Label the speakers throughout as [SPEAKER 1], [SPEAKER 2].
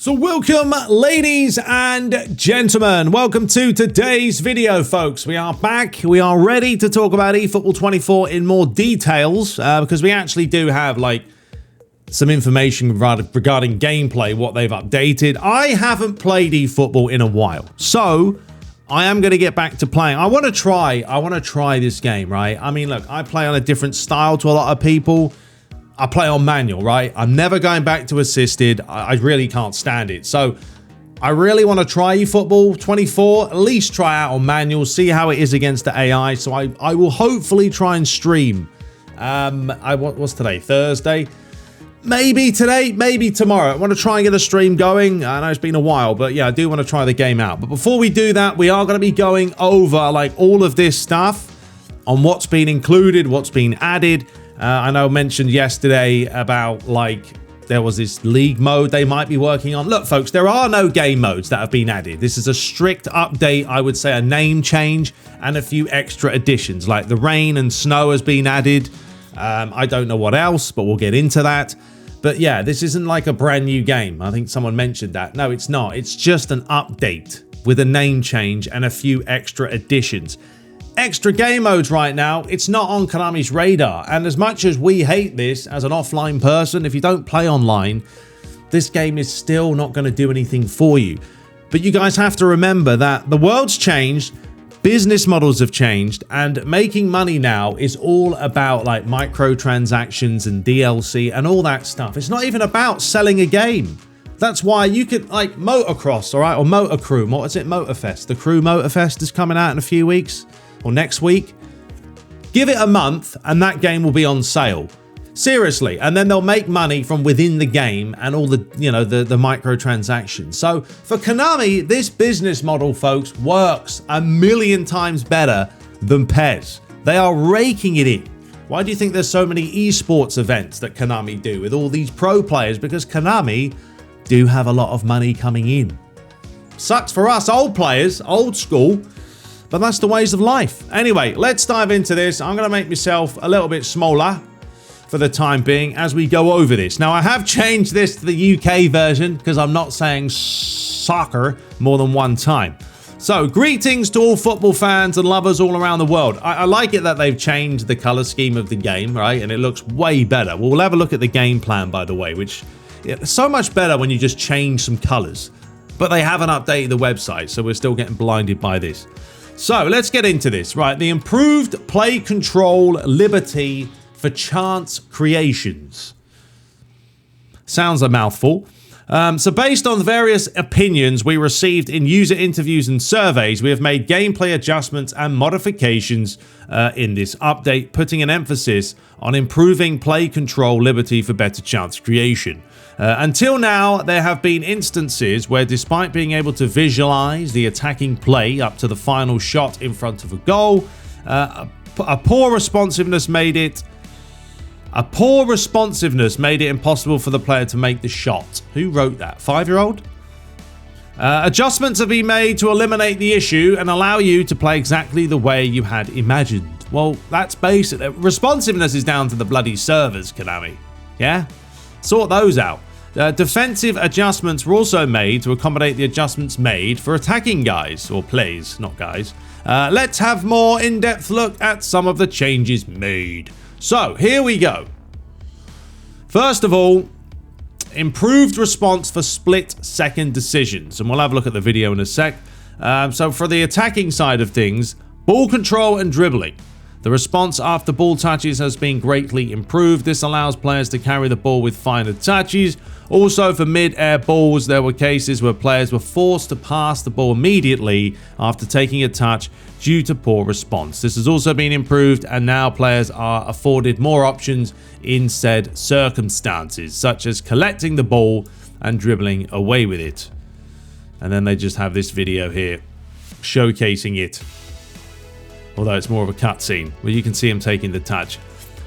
[SPEAKER 1] So welcome, ladies and gentlemen. Welcome to today's video, folks. We are back. We are ready to talk about eFootball 24 in more details because we actually do have some information regarding gameplay, what they've updated. I haven't played eFootball in a while, so I am going to get back to playing. I want to try this game, right? I mean, look, I play on a different style to a lot of people. I play on manual, right? I'm never going back to assisted. I really can't stand it. So I really want to try eFootball 24, at least try out on manual, see how it is against the AI. So I will hopefully try and stream. What's today? Thursday? Maybe today, maybe tomorrow. I want to try and get a stream going. I know it's been a while, but yeah, I do want to try the game out. But before we do that, we are going to be going over all of this stuff on what's been included, what's been added. I know I mentioned yesterday about there was this league mode they might be working on. Look, folks, there are no game modes that have been added. This is a strict update, I would say a name change and a few extra additions, like the rain and snow has been added. I don't know what else, but we'll get into that. But yeah, this isn't like a brand new game. I think someone mentioned that. No, it's not. It's just an update with a name change and a few extra additions. Extra game modes right now, it's not on Konami's radar. And as much as we hate this as an offline person, if you don't play online, this game is still not going to do anything for you. But you guys have to remember that the world's changed, business models have changed, and making money now is all about microtransactions and DLC and all that stuff. It's not even about selling a game. That's why you could Motocross, all right, or Motor Crew. What is it? Motorfest. The Crew Motorfest is coming out in a few weeks. Or next week. Give it a month and that game will be on sale. Seriously. And then they'll make money from within the game and all the, the microtransactions. So for Konami, this business model, folks, works a million times better than PES. They are raking it in. Why do you think there's so many esports events that Konami do with all these pro players? Because Konami do have a lot of money coming in. Sucks for us old players, old school. But that's the ways of life. Anyway, let's dive into this. I'm going to make myself a little bit smaller for the time being as we go over this. Now, I have changed this to the UK version because I'm not saying soccer more than one time. So, greetings to all football fans and lovers all around the world. I like it that they've changed the color scheme of the game, right? And it looks way better. We'll have a look at the game plan, by the way, which is so much better when you just change some colors. But they haven't updated the website, so we're still getting blinded by this. So let's get into this. Right, the improved play control liberty for chance creations. Sounds a mouthful. So based on the various opinions we received in user interviews and surveys, we have made gameplay adjustments and modifications in this update, putting an emphasis on improving play control liberty for better chance creation. Until now, there have been instances where, despite being able to visualize the attacking play up to the final shot in front of a goal, a poor responsiveness made it impossible for the player to make the shot. Who wrote that? 5-year-old? Adjustments have been made to eliminate the issue and allow you to play exactly the way you had imagined. Well, that's basic. Responsiveness is down to the bloody servers, Konami. Yeah? Sort those out. Defensive adjustments were also made to accommodate the adjustments made for attacking guys, or plays, not guys. Let's have more in-depth look at some of the changes made. So, here we go. First of all, improved response for split-second decisions. And we'll have a look at the video in a sec. So, for the attacking side of things, ball control and dribbling. The response after ball touches has been greatly improved. This allows players to carry the ball with finer touches. Also, for mid-air balls, there were cases where players were forced to pass the ball immediately after taking a touch due to poor response. This has also been improved, and now players are afforded more options in said circumstances, such as collecting the ball and dribbling away with it. And then they just have this video here showcasing it. Although it's more of a cutscene where you can see him taking the touch.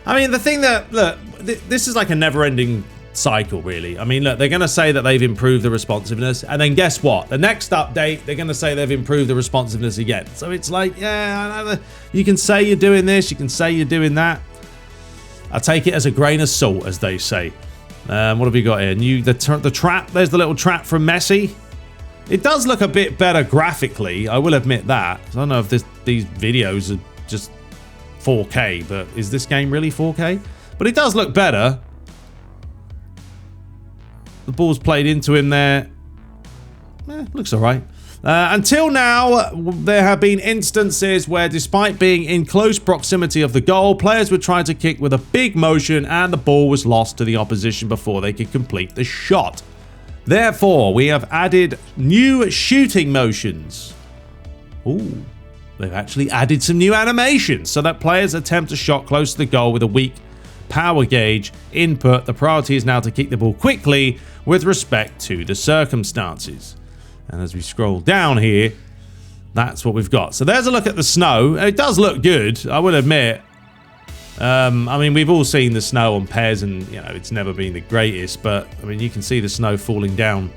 [SPEAKER 1] I mean, the thing that, look, this is like a never-ending cycle, really. I mean, look, they're going to say that they've improved the responsiveness, and then guess what? The next update, they're going to say they've improved the responsiveness again. So it's like, yeah, you can say you're doing this, you can say you're doing that. I take it as a grain of salt, as they say. What have we got here? The trap. There's the little trap from Messi. It does look a bit better graphically. I will admit that. I don't know if these videos are just 4K, but is this game really 4K? But it does look better. The ball's played into him there. Looks all right. Until now, there have been instances where, despite being in close proximity of the goal, players would try to kick with a big motion and the ball was lost to the opposition before they could complete the shot. Therefore, we have added new shooting motions. Ooh, they've actually added some new animations so that players attempt a shot close to the goal with a weak power gauge input. The priority is now to kick the ball quickly with respect to the circumstances. And as we scroll down here, that's what we've got. So there's a look at the snow. It does look good, I will admit. I mean, we've all seen the snow on PES, and you know it's never been the greatest. But I mean, you can see the snow falling down.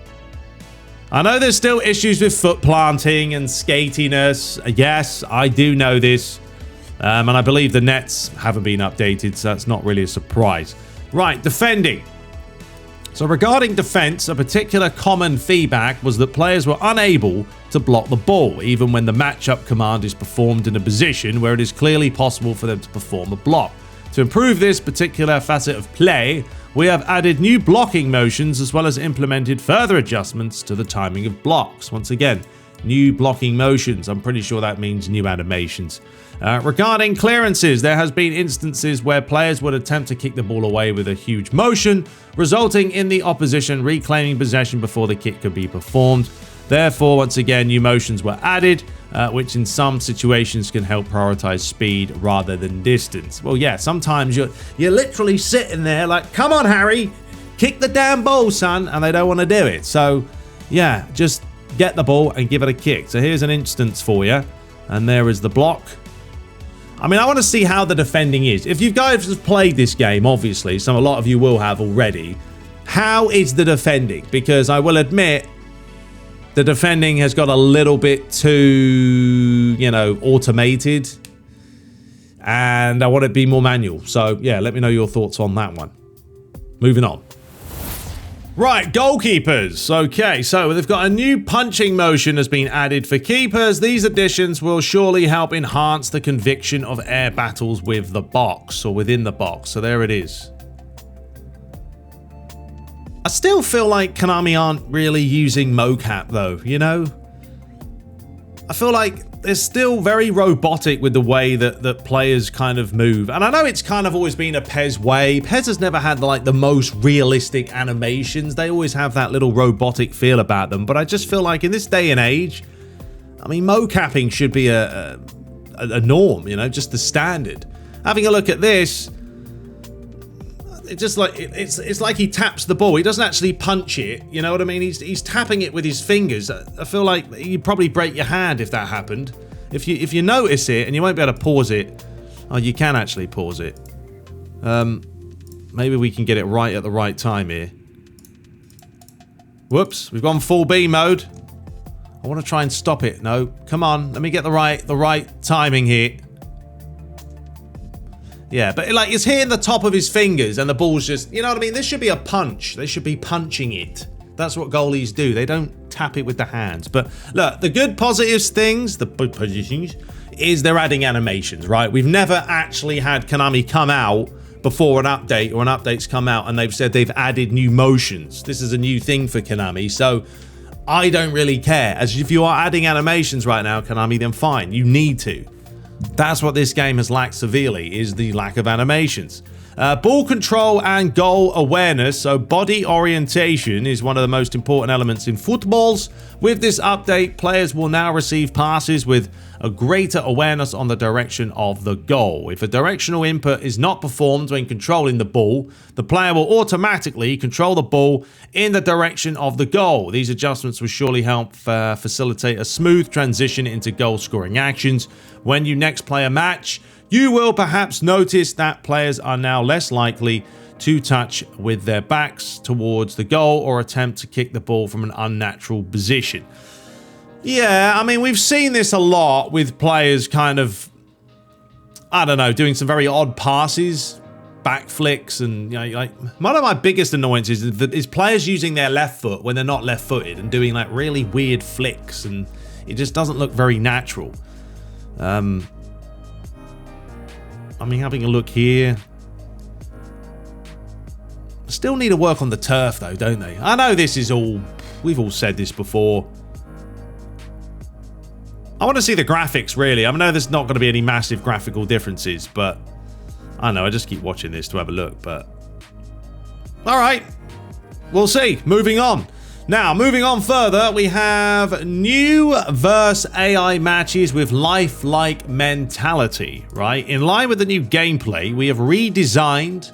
[SPEAKER 1] I know there's still issues with foot planting and skatiness. Yes, I do know this, and I believe the nets haven't been updated, so that's not really a surprise. Right, defending. So regarding defense, a particular common feedback was that players were unable to block the ball, even when the matchup command is performed in a position where it is clearly possible for them to perform a block. To improve this particular facet of play, we have added new blocking motions as well as implemented further adjustments to the timing of blocks. Once again, new blocking motions. I'm pretty sure that means new animations. Regarding clearances, there has been instances where players would attempt to kick the ball away with a huge motion, resulting in the opposition reclaiming possession before the kick could be performed. Therefore, once again, new motions were added, which in some situations can help prioritize speed rather than distance. Well, yeah, sometimes you're literally sitting there like, come on, Harry, kick the damn ball, son, and they don't want to do it. So, yeah, just get the ball and give it a kick. So here's an instance for you, and there is the block. I mean, I want to see how the defending is. If you guys have played this game, obviously, a lot of you will have already, how is the defending? Because I will admit, the defending has got a little bit too, you know, automated, and I want it to be more manual. So, yeah, let me know your thoughts on that one. Moving on. Right, goalkeepers. Okay, so they've got a new punching motion has been added for keepers. These additions will surely help enhance the conviction of air battles with the box, or within the box. So there it is. I still feel like Konami aren't really using mocap though, you know? I feel like they're still very robotic with the way that players kind of move. And I know it's kind of always been a PES way. PES has never had like the most realistic animations. They always have that little robotic feel about them. But I just feel like in this day and age, I mean, mocapping should be a norm, you know, just the standard. Having a look at this, it's like he taps the ball. He doesn't actually punch it. You know what I mean? He's tapping it with his fingers. I feel like you'd probably break your hand if that happened. If you notice it, and you won't be able to pause it. Oh, you can actually pause it. Maybe we can get it right at the right time here. Whoops, we've gone full B mode. I want to try and stop it. No, come on. Let me get the right timing here. Yeah, but like it's hitting the top of his fingers and the ball's just, you know what I mean? This should be a punch. They should be punching it. That's what goalies do. They don't tap it with the hands. But look, the good positives things, is they're adding animations, right? We've never actually had Konami come out before an update or an update's come out and they've said they've added new motions. This is a new thing for Konami. So I don't really care. As if you are adding animations right now, Konami, then fine. You need to. That's what this game has lacked severely, is the lack of animations. Ball control and goal awareness, so body orientation is one of the most important elements in footballs. With this update, players will now receive passes with a greater awareness on the direction of the goal. If a directional input is not performed when controlling the ball, the player will automatically control the ball in the direction of the goal. These adjustments will surely help facilitate a smooth transition into goal-scoring actions. When you next play a match, you will perhaps notice that players are now less likely to touch with their backs towards the goal or attempt to kick the ball from an unnatural position. Yeah, I mean, we've seen this a lot with players kind of, I don't know, doing some very odd passes. back flicks, and like one of my biggest annoyances is players using their left foot when they're not left-footed and doing like really weird flicks, and it just doesn't look very natural. I mean, having a look here. Still need to work on the turf though, don't they? I know this is all, we've all said this before. I want to see the graphics, really. I know there's not going to be any massive graphical differences, but I don't know, I just keep watching this to have a look, but all right, we'll see. Moving on. Now, moving on further, we have new versus AI matches with lifelike mentality, right? In line with the new gameplay, we have redesigned,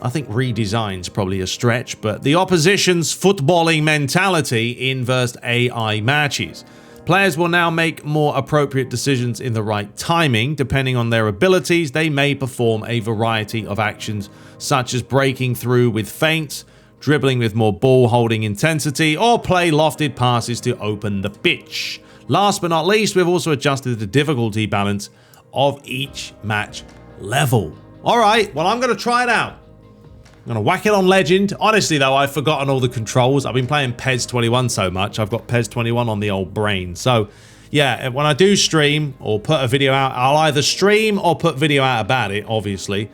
[SPEAKER 1] I think redesign's probably a stretch, but the opposition's footballing mentality in versus AI matches. Players will now make more appropriate decisions in the right timing. Depending on their abilities, they may perform a variety of actions, such as breaking through with feints, dribbling with more ball-holding intensity, or play lofted passes to open the pitch. Last but not least, we've also adjusted the difficulty balance of each match level. All right, well, I'm going to try it out. I'm going to whack it on Legend. Honestly, though, I've forgotten all the controls. I've been playing PES 21 so much. I've got PES 21 on the old brain. So, yeah, when I do stream or put a video out, I'll either stream or put video out about it, obviously.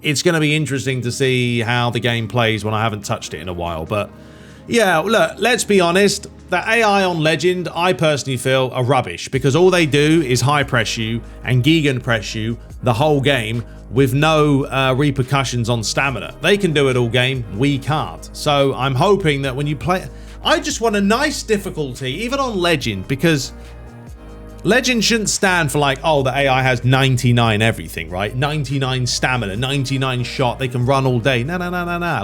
[SPEAKER 1] It's going to be interesting to see how the game plays when I haven't touched it in a while. But, yeah, look, let's be honest. The AI on Legend, I personally feel, are rubbish because all they do is high press you and Gegen press you the whole game with no repercussions on stamina. They can do it all game, we can't. So I'm hoping that when you play, I just want a nice difficulty, even on Legend, because Legend shouldn't stand for like, oh, the AI has 99 everything, right? 99 stamina, 99 shot, they can run all day. No.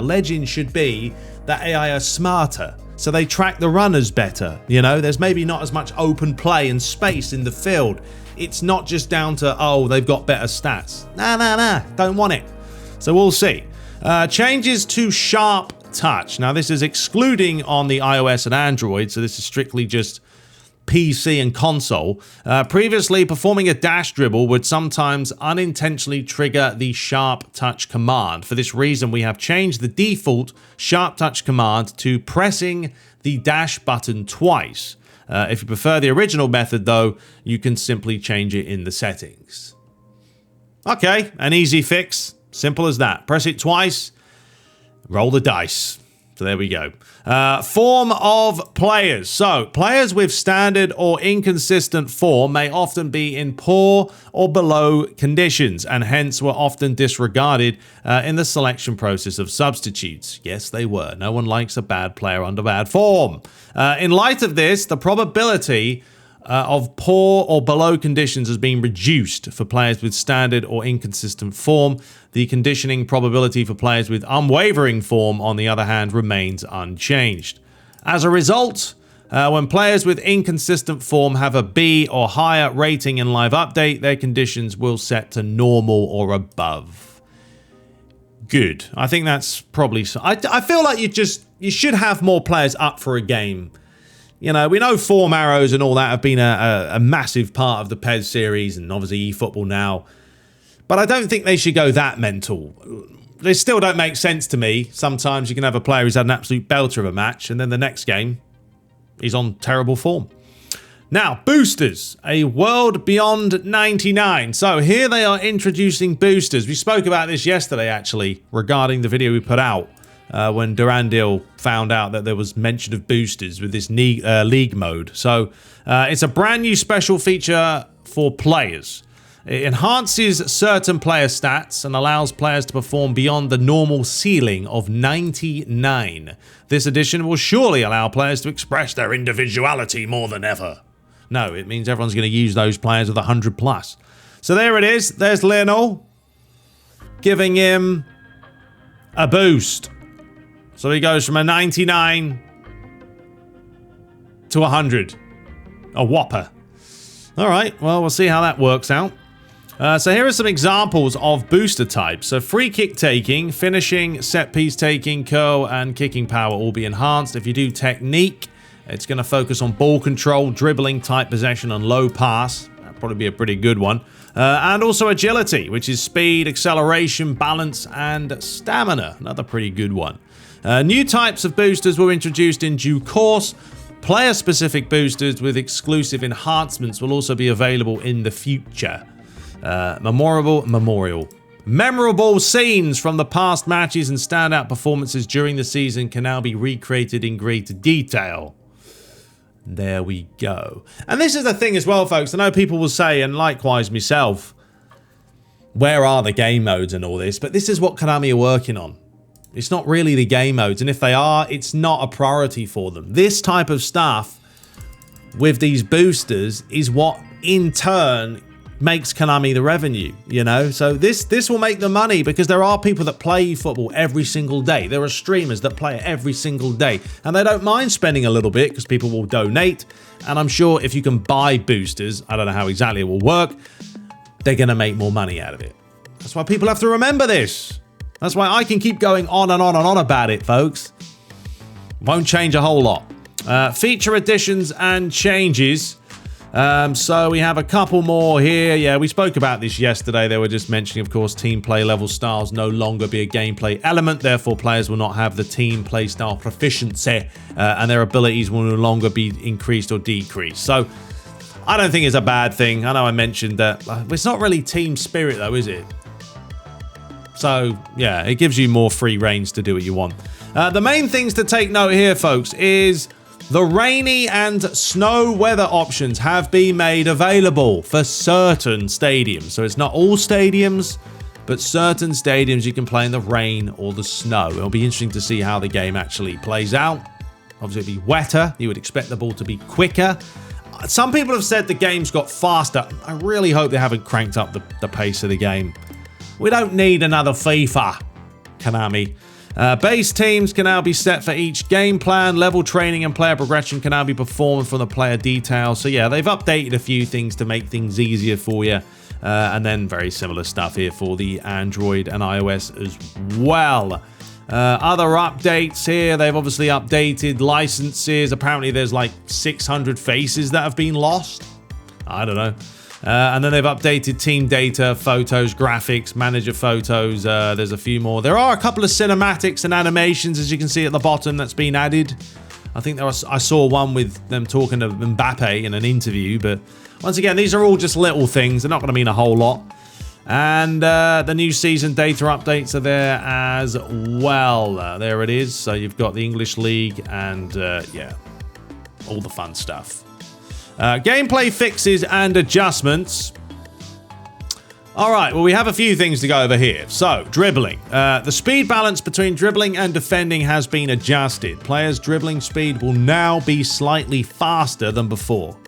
[SPEAKER 1] Legend should be that AI are smarter, so they track the runners better. You know, there's maybe not as much open play and space in the field. It's not just down to, oh, they've got better stats. Nah, don't want it. So we'll see. Changes to sharp touch. Now, this is excluding on the iOS and Android, so this is strictly just PC and console. Previously, performing a dash dribble would sometimes unintentionally trigger the sharp touch command. For this reason, we have changed the default sharp touch command to pressing the dash button twice. If you prefer the original method, though, you can simply change it in the settings. Okay, an easy fix. Simple as that. Press it twice, roll the dice. So there we go. Form of players. So players with standard or inconsistent form may often be in poor or below conditions and hence were often disregarded in the selection process of substitutes. Yes, they were. No one likes a bad player under bad form. In light of this, the probability of poor or below conditions has been reduced for players with standard or inconsistent form. The conditioning probability for players with unwavering form, on the other hand, remains unchanged. As a result, when players with inconsistent form have a B or higher rating in live update, their conditions will set to normal or above. Good. I think that's probably... I feel like you should have more players up for a game. You know, we know form arrows and all that have been a massive part of the PES series and obviously eFootball now. But I don't think they should go that mental. They still don't make sense to me. Sometimes you can have a player who's had an absolute belter of a match and then the next game he's on terrible form. Now, boosters, a world beyond 99. So here they are introducing boosters. We spoke about this yesterday, actually, regarding the video we put out. When Durandil found out that there was mention of boosters with this league mode. So it's a brand new special feature for players. It enhances certain player stats and allows players to perform beyond the normal ceiling of 99. This addition will surely allow players to express their individuality more than ever. No, it means everyone's going to use those players with 100 plus. So there it is. There's Lionel giving him a boost. So he goes from a 99 to 100. A whopper. All right, well, we'll see how that works out. So here are some examples of booster types. So free kick taking, finishing, set piece taking, curl, and kicking power will be enhanced. If you do technique, it's going to focus on ball control, dribbling, tight possession, and low pass. probably be a pretty good one. And also agility, which is speed, acceleration, balance, and stamina. Another pretty good one. New types of boosters were introduced in due course. Player-specific boosters with exclusive enhancements will also be available in the future. Memorable scenes from the past matches and standout performances during the season can now be recreated in greater detail. There we go. And this is the thing as well, folks. I know people will say, and likewise myself, where are the game modes and all this? But this is what Konami are working on. It's not really the game modes. And if they are, it's not a priority for them. This type of stuff with these boosters is what in turn makes Konami the revenue, you know? So this will make the money because there are people that play football every single day. There are streamers that play it every single day. And they don't mind spending a little bit because people will donate. And I'm sure if you can buy boosters, I don't know how exactly it will work, they're going to make more money out of it. That's why people have to remember this. That's why I can keep going on and on and on about it, folks. Won't change a whole lot. Feature additions and changes. So we have a couple more here. Yeah, we spoke about this yesterday. They were just mentioning, of course, team play level styles no longer be a gameplay element. Therefore, players will not have the team play style proficiency and their abilities will no longer be increased or decreased. So I don't think it's a bad thing. I know I mentioned that. It's not really team spirit, though, is it? So, yeah, it gives you more free reins to do what you want. The main things to take note here, folks, is the rainy and snow weather options have been made available for certain stadiums. So it's not all stadiums, but certain stadiums you can play in the rain or the snow. It'll be interesting to see how the game actually plays out. Obviously, it'll be wetter. You would expect the ball to be quicker. Some people have said the game's got faster. I really hope they haven't cranked up the pace of the game. We don't need another FIFA, Konami. Base teams can now be set for each game plan. Level training and player progression can now be performed from the player details. So yeah, they've updated a few things to make things easier for you. And then very similar stuff here for the Android and iOS as well. Other updates here, they've obviously updated licenses. Apparently there's like 600 faces that have been lost. I don't know. And then they've updated team data, photos, graphics, manager photos. There's a few more. There are a couple of cinematics and animations, as you can see at the bottom, that's been added. I think I saw one with them talking to Mbappe in an interview. But once again, these are all just little things. They're not going to mean a whole lot. And the new season data updates are there as well. There it is. So you've got the English League and, yeah, all the fun stuff. Gameplay fixes and adjustments. All right, well, we have a few things to go over here. So, dribbling. The speed balance between dribbling and defending has been adjusted. Players' dribbling speed will now be slightly faster than before.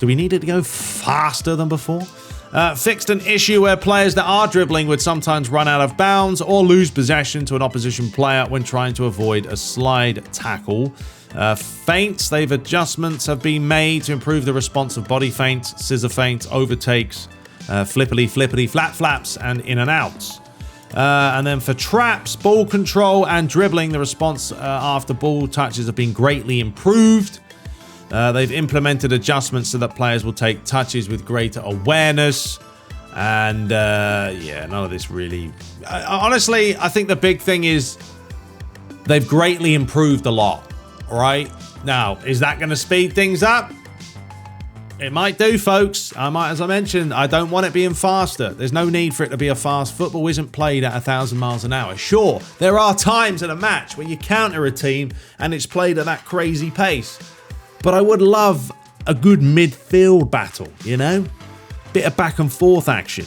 [SPEAKER 1] Do we need it to go faster than before? Fixed an issue where players that are dribbling would sometimes run out of bounds or lose possession to an opposition player when trying to avoid a slide tackle. Feints, adjustments have been made to improve the response of body feints, scissor feints, overtakes, flippity, flat flaps, and in and outs. And then for traps, ball control and dribbling, the response after ball touches have been greatly improved. They've implemented adjustments so that players will take touches with greater awareness. And yeah, none of this really... honestly, I think the big thing is they've greatly improved a lot. Right now, is that going to speed things up? It might do, folks. As I mentioned, I don't want it being faster. There's no need for it to be a fast. Football isn't played at 1,000 miles an hour. Sure, there are times in a match where you counter a team and it's played at that crazy pace. But I would love a good midfield battle, you know? Bit of back and forth action.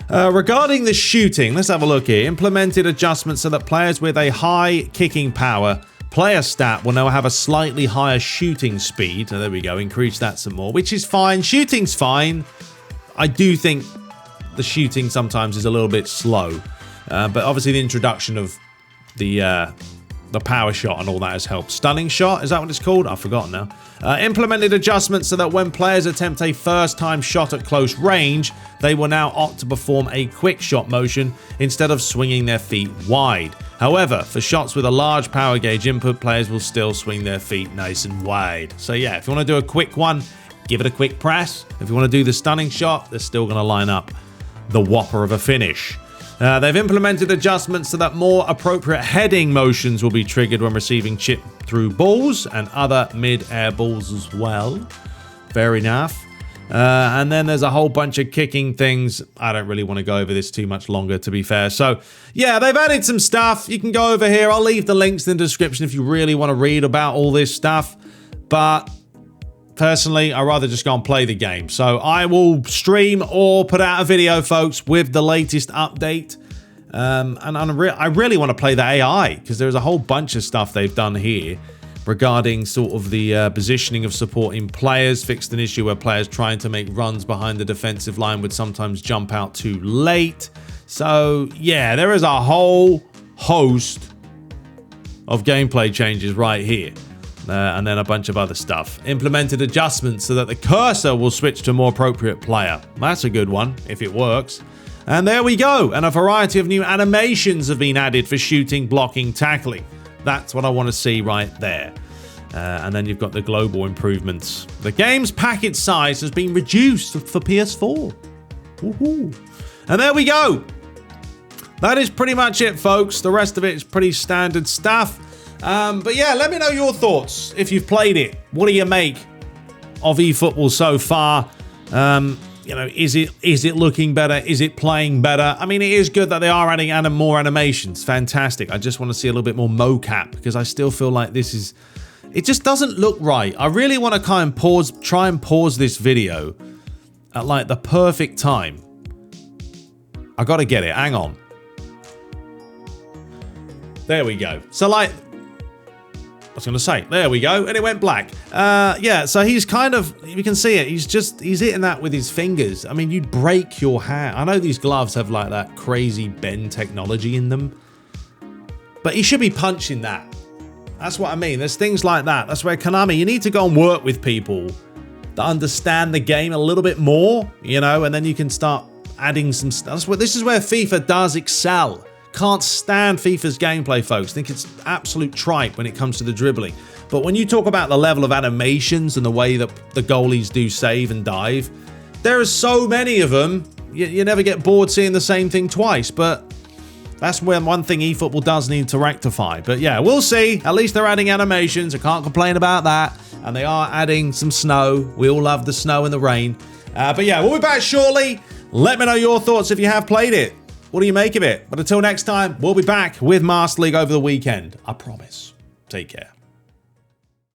[SPEAKER 1] Regarding the shooting, let's have a look here. Implemented adjustments so that players with a high kicking power player stat will now have a slightly higher shooting speed. So there we go, increase that some more, which is fine. Shooting's fine. I do think the shooting sometimes is a little bit slow. But obviously the introduction of the power shot and all that has helped. Stunning shot, is that what it's called? I've forgotten now. Implemented adjustments so that when players attempt a first-time shot at close range, they will now opt to perform a quick shot motion instead of swinging their feet wide. However, for shots with a large power gauge input, players will still swing their feet nice and wide. So yeah, if you want to do a quick one, give it a quick press. If you want to do the stunning shot, they're still going to line up the whopper of a finish. They've implemented adjustments so that more appropriate heading motions will be triggered when receiving chip through balls and other mid-air balls as well. Fair enough. And then there's a whole bunch of kicking things. I don't really want to go over this too much longer, to be fair. So, yeah, they've added some stuff. You can go over here. I'll leave the links in the description if you really want to read about all this stuff. But personally, I'd rather just go and play the game. So I will stream or put out a video, folks, with the latest update. And I really want to play the AI, because there's a whole bunch of stuff they've done here regarding sort of the positioning of supporting players, fixed an issue where players trying to make runs behind the defensive line would sometimes jump out too late. So, yeah, there is a whole host of gameplay changes right here. And then a bunch of other stuff. Implemented adjustments so that the cursor will switch to a more appropriate player. That's a good one, if it works. And there we go. And a variety of new animations have been added for shooting, blocking, tackling. That's what I want to see right there. And then you've got the global improvements. The game's package size has been reduced for PS4. Woohoo. And there we go. That is pretty much it, folks. The rest of it is pretty standard stuff. But yeah, let me know your thoughts if you've played it. What do you make of eFootball so far? You know, is it looking better? Is it playing better? I mean, it is good that they are adding more animations. Fantastic. I just want to see a little bit more mocap, because I still feel like it just doesn't look right. I really want to try and pause this video at like the perfect time. I got to get it. Hang on. There we go. So like, I was going to say, there we go, and it went black. Yeah, so he's kind of, you can see it, he's hitting that with his fingers. I mean, you'd break your hand. I know these gloves have like that crazy bend technology in them, but he should be punching that. That's what I mean. There's things like that. That's where Konami, you need to go and work with people that understand the game a little bit more, you know, and then you can start adding some stuff. This is where FIFA does excel. Can't stand FIFA's gameplay, folks. Think it's absolute tripe when it comes to the dribbling. But when you talk about the level of animations and the way that the goalies do save and dive, there are so many of them, you never get bored seeing the same thing twice. But that's one thing eFootball does need to rectify. But yeah, we'll see. At least they're adding animations. I can't complain about that. And they are adding some snow. We all love the snow and the rain. But yeah, we'll be back shortly. Let me know your thoughts if you have played it. What do you make of it? But until next time, we'll be back with Master League over the weekend. I promise. Take care.